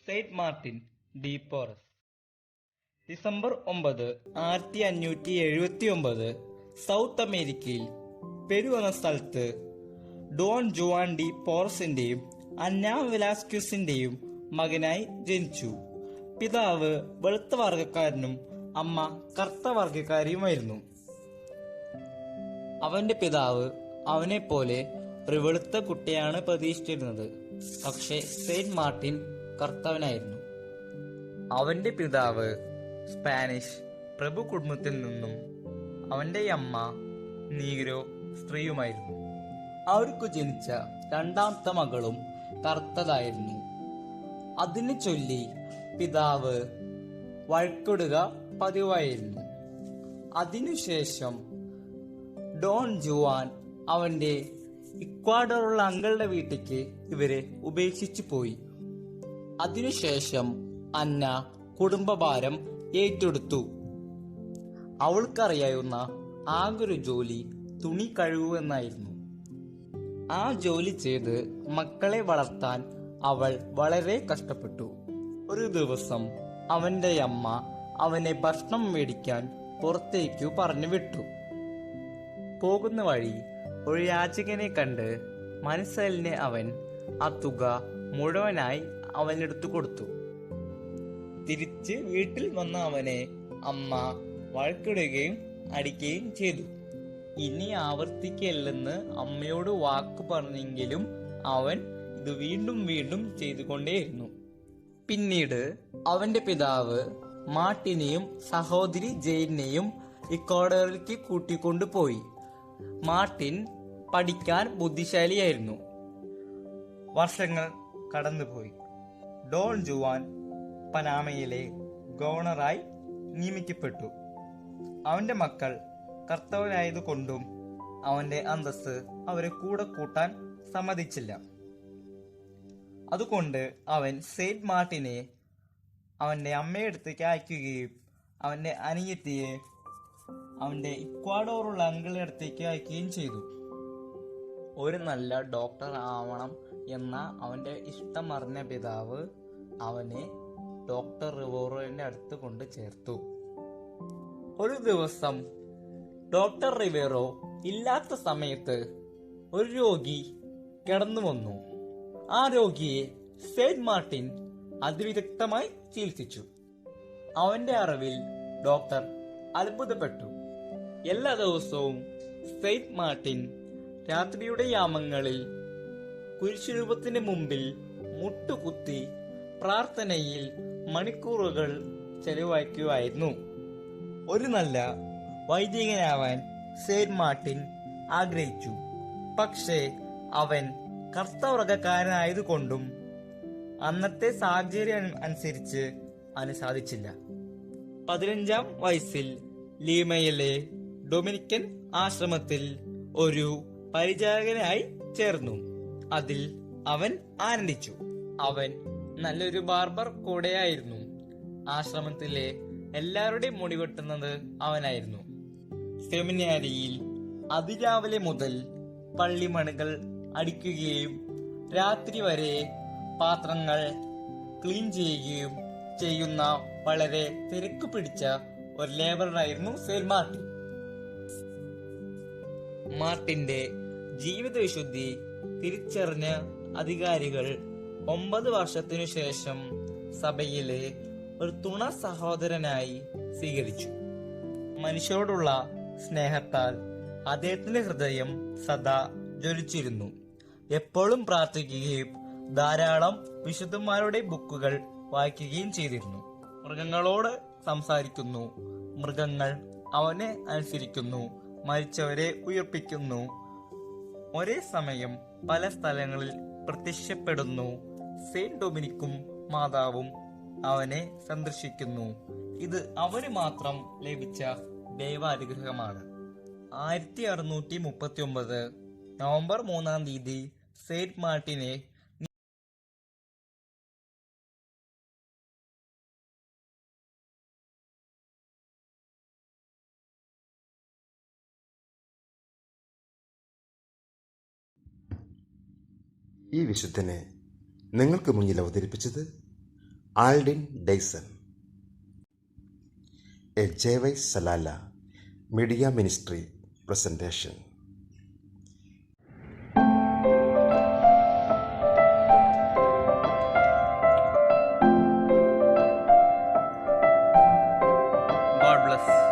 Saint Martin D porous. December 9, 1579 south അമേരിക്കയിൽ പെരു എന്ന സ്ഥലത്ത് ഡോൺ ജുവാൻ ഡി പോറസിന്റെയും അന്ന വെലാസ്ക്യൂസിന്റെയും മകനായി ജനിച്ചു. പിതാവ് വെളുത്ത വർഗക്കാരനും അമ്മ കറുത്ത വർഗക്കാരിയുമായിരുന്നു. അവന്റെ പിതാവ് അവനെ പോലെ ഒരു വെളുത്ത കുട്ടിയാണ് പ്രതീക്ഷിച്ചിരുന്നത്. പക്ഷേ സെയിന്റ് മാർട്ടിൻ കറുത്തവനായിരുന്നു. അവന്റെ പിതാവ് സ്പാനിഷ് പ്രഭു കുടുംബത്തിൽ നിന്നും അവന്റെ അമ്മ നീഗ്രോ സ്ത്രീയുമായിരുന്നു. അവർക്ക് ജനിച്ച രണ്ടാമത്തെ മകളും കറുത്തതായിരുന്നു. അതിനെ ചൊല്ലി പിതാവ് വഴക്കിടുക പതിവായിരുന്നു. അതിനുശേഷം ഡോൺ ജുവാൻ അവന്റെ ഇക്വാഡോറുള്ള അങ്കിളുടെ വീട്ടിലേക്ക് ഇവരെ ഉപേക്ഷിച്ചു പോയി. അതിനുശേഷം അന്ന കുടുംബഭാരം ഏറ്റെടുത്തു. അവൾക്കറിയാവുന്ന ആകൊരു ജോലി തുണി കഴുകുക എന്നായിരുന്നു. ആ ജോലി ചെയ്ത് മക്കളെ വളർത്താൻ അവൾ വളരെ കഷ്ടപ്പെട്ടു. ഒരു ദിവസം അവന്റെ അമ്മ അവനെ ഭക്ഷണം മേടിക്കാൻ പുറത്തേക്കു പറഞ്ഞു വിട്ടു. പോകുന്ന വഴി ഒരു യാചകനെ കണ്ട് മനസ്സലിനെ അവൻ ആ തുക മുഴുവനായി അവനെടുത്തു കൊടുത്തു. തിരിച്ച് വീട്ടിൽ വന്ന അവനെ അമ്മ വഴക്കിടുകയും അടിക്കുകയും ചെയ്തു. ഇനി ആവർത്തിക്കില്ലെന്ന് അമ്മയോട് വാക്ക് പറഞ്ഞെങ്കിലും അവൻ ഇത് വീണ്ടും വീണ്ടും ചെയ്തുകൊണ്ടേയിരുന്നു. പിന്നീട് അവന്റെ പിതാവ് മാർട്ടിനെയും സഹോദരി ജെയിനെയും ഇക്വാഡോറിലേക്ക് കൂട്ടിക്കൊണ്ടുപോയി. മാർട്ടിൻ പഠിക്കാൻ ബുദ്ധിശാലിയായിരുന്നു. വർഷങ്ങൾ കടന്നുപോയി. ഡോൺ ജുവാൻ പനാമയിലെ ഗവർണറായി നിയമിക്കപ്പെട്ടു. അവന്റെ മക്കൾ കർത്തവനായതുകൊണ്ടും അവന്റെ അന്തസ്സ് അവരെ കൂടെ കൂട്ടാൻ സമ്മതിച്ചില്ല. അതുകൊണ്ട് അവൻ സെയിന്റ് മാർട്ടിനെ അവന്റെ അമ്മയടുത്തേക്ക് അയക്കുകയും അവന്റെ അനിയത്തിയെ അവന്റെ ഇക്വാഡോറുള്ള അങ്കിളുടെ അടുത്തേക്ക് അയക്കുകയും ചെയ്തു. ഒരു നല്ല ഡോക്ടർ ആവണം എന്ന അവന്റെ ഇഷ്ടം അറിഞ്ഞ പിതാവ് അവനെ ഡോക്ടർ റിവേറോയുടെ അടുത്ത് കൊണ്ട് ചേർത്തു. ഒരു ദിവസം ഡോക്ടർ റിവേറോ ഇല്ലാത്ത സമയത്ത് ഒരു രോഗി കിടന്നു വന്നു. ആ രോഗിയെ സെയിന്റ് മാർട്ടിൻ അതിവിദഗ്ധമായി ചികിത്സിച്ചു. അവന്റെ അറിവിൽ ഡോക്ടർ അത്ഭുതപ്പെട്ടു. എല്ലാ ദിവസവും സെയിന്റ് മാർട്ടിൻ രാത്രിയുടെ യാമങ്ങളിൽ കുരിശുരൂപത്തിന് മുമ്പിൽ മുട്ടുകുത്തി പ്രാർത്ഥനയിൽ മണിക്കൂറുകൾ ചെലവഴിക്കുമായിരുന്നു. ഒരു നല്ല വൈദികനാവാൻ സെയിന്റ് മാർട്ടിൻ ആഗ്രഹിച്ചു. പക്ഷേ അവൻ കർത്തവർഗക്കാരനായതുകൊണ്ടും അന്നത്തെ സാഹചര്യം അനുസരിച്ച് അവന് സാധിച്ചില്ല. 15-ാം വയസ്സിൽ ലീമയിലെ ഡൊമിനിക്കൻ ആശ്രമത്തിൽ ഒരു പരിചാരകനായി ചേർന്നു. അതിൽ അവൻ ആനന്ദിച്ചു. അവൻ നല്ലൊരു ബാർബർ കൂടെയായിരുന്നു. ആശ്രമത്തിലെ എല്ലാവരുടെയും മുടി വെട്ടുന്നത് അവനായിരുന്നു. സെമിനാരിയിൽ അതിരാവിലെ മുതൽ പള്ളിമണികൾ അടിക്കുകയും രാത്രി വരെ പാത്രങ്ങൾ ക്ലീൻ ചെയ്യുകയും ചെയ്യുന്ന വളരെ തിരക്ക് പിടിച്ച ഒരു ലേബറായിരുന്നു സെയിന്റ് മാർട്ടിൻ. മാർട്ടിന്റെ ജീവിത വിശുദ്ധി തിരിച്ചറിഞ്ഞ അധികാരികൾ 9 വർഷത്തിനു ശേഷം സഭയിലെ ഒരു തുണ സഹോദരനായി സ്വീകരിച്ചു. മനുഷ്യരോടുള്ള സ്നേഹത്താൽ അദ്ദേഹത്തിന്റെ ഹൃദയം സദാ ജ്വലിച്ചിരുന്നു. എപ്പോഴും പ്രാർത്ഥിക്കുകയും ധാരാളം വിശുദ്ധന്മാരുടെ ബുക്കുകൾ വായിക്കുകയും ചെയ്തിരുന്നു. മൃഗങ്ങളോട് സംസാരിക്കുന്നു, മൃഗങ്ങൾ അവനെ അനുസരിക്കുന്നു, മരിച്ചവരെ ഉയർപ്പിക്കുന്നു, ഒരേ സമയം പല സ്ഥലങ്ങളിൽ പ്രത്യക്ഷപ്പെടുന്നു. സെയിന്റ് ഡൊമിനിക്കും മാതാവും അവനെ സന്ദർശിക്കുന്നു. ഇത് അവന് മാത്രം ലഭിച്ച ദൈവാനുഗ്രഹമാണ്. 1639 നവംബർ 3-ാം തീയതി സെയിന്റ് മാർട്ടിനെ ഈ വിശുദ്ധനെ നിങ്ങൾക്ക് മുന്നിൽ അവതരിപ്പിച്ചത് Aldin Dyson. A J.Y. Salala Media Ministry presentation. God bless.